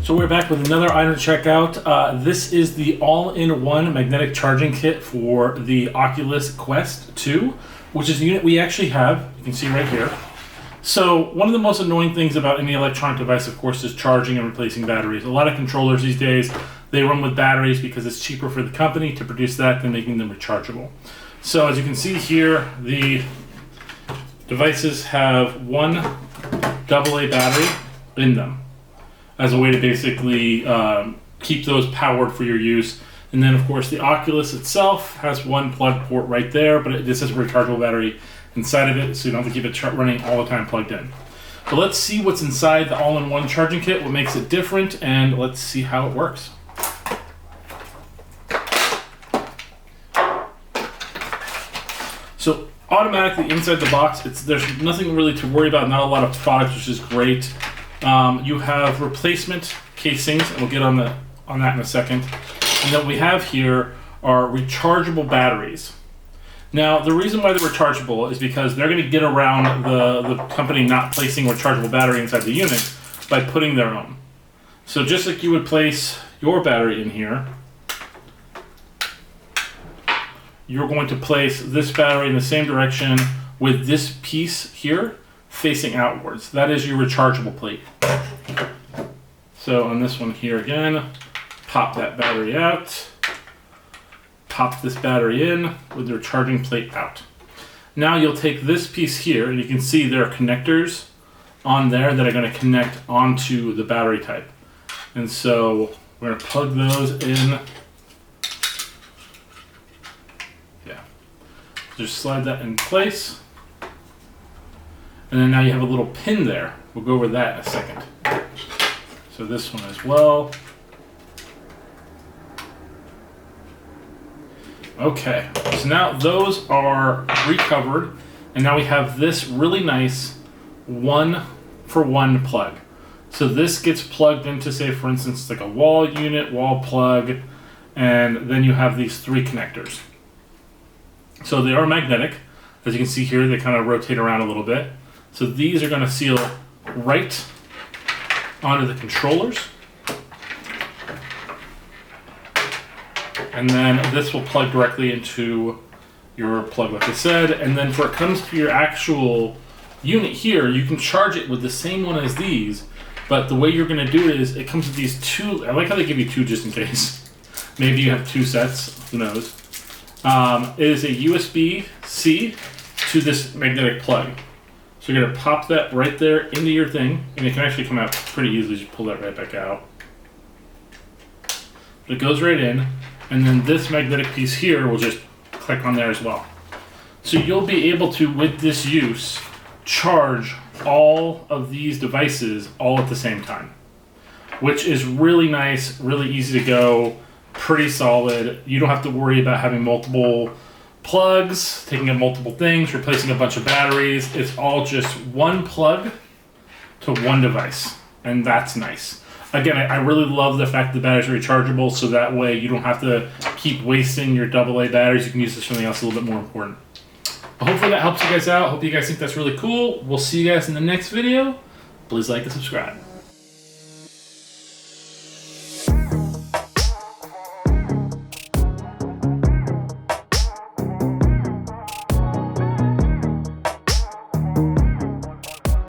So we're back with another item to check out. This is the all-in-one magnetic charging kit for the Oculus Quest 2, which is a unit we actually have. You can see right here. So one of the most annoying things about any electronic device, of course, is charging and replacing batteries. A lot of controllers these days, they run with batteries because it's cheaper for the company to produce that than making them rechargeable. So as you can see here, the devices have one AA battery in them as a way to basically keep those powered for your use. And then of course the Oculus itself has one plug port right there, but this has a rechargeable battery inside of it, so you don't have to keep it running all the time plugged in. So let's see what's inside the all-in-one charging kit, what makes it different, and let's see how it works. So automatically inside the box, there's nothing really to worry about, not a lot of products, which is great. You have replacement casings, and we'll get on that in a second. And then what we have here are rechargeable batteries. Now, the reason why they're rechargeable is because they're going to get around the company not placing a rechargeable battery inside the unit by putting their own. So just like you would place your battery in here, you're going to place this battery in the same direction with this piece here facing outwards. That is your rechargeable plate. So on this one here again, pop that battery out, pop this battery in with your charging plate out. Now you'll take this piece here, and you can see there are connectors on there that are going to connect onto the battery type. And so we're going to plug those in. Yeah. Just slide that in place. And then now you have a little pin there. We'll go over that in a second. So this one as well. Okay, so now those are recovered, and now we have this really nice 1-for-1 plug. So this gets plugged into, say for instance, like a wall unit, wall plug, and then you have these 3 connectors. So they are magnetic. As you can see here, they kind of rotate around a little bit. So these are going to seal right onto the controllers. And then this will plug directly into your plug, like I said. And then when it comes to your actual unit here, you can charge it with the same one as these. But the way you're going to do it is it comes with these 2. I like how they give you 2 just in case. Maybe you have 2 sets. Who knows? It is a USB-C to this magnetic plug. So you're going to pop that right there into your thing. And it can actually come out pretty easily. Just pull that right back out. But it goes right in. And then this magnetic piece here will just click on there as well. So you'll be able to, with this use, charge all of these devices all at the same time, which is really nice, really easy to go, pretty solid. You don't have to worry about having multiple plugs, taking up multiple things, replacing a bunch of batteries. It's all just one plug to one device, and that's nice. Again, I really love the fact that the batteries are rechargeable, so that way you don't have to keep wasting your AA batteries. You can use this for something else a little bit more important. Well, hopefully that helps you guys out. Hope you guys think that's really cool. We'll see you guys in the next video. Please like and subscribe.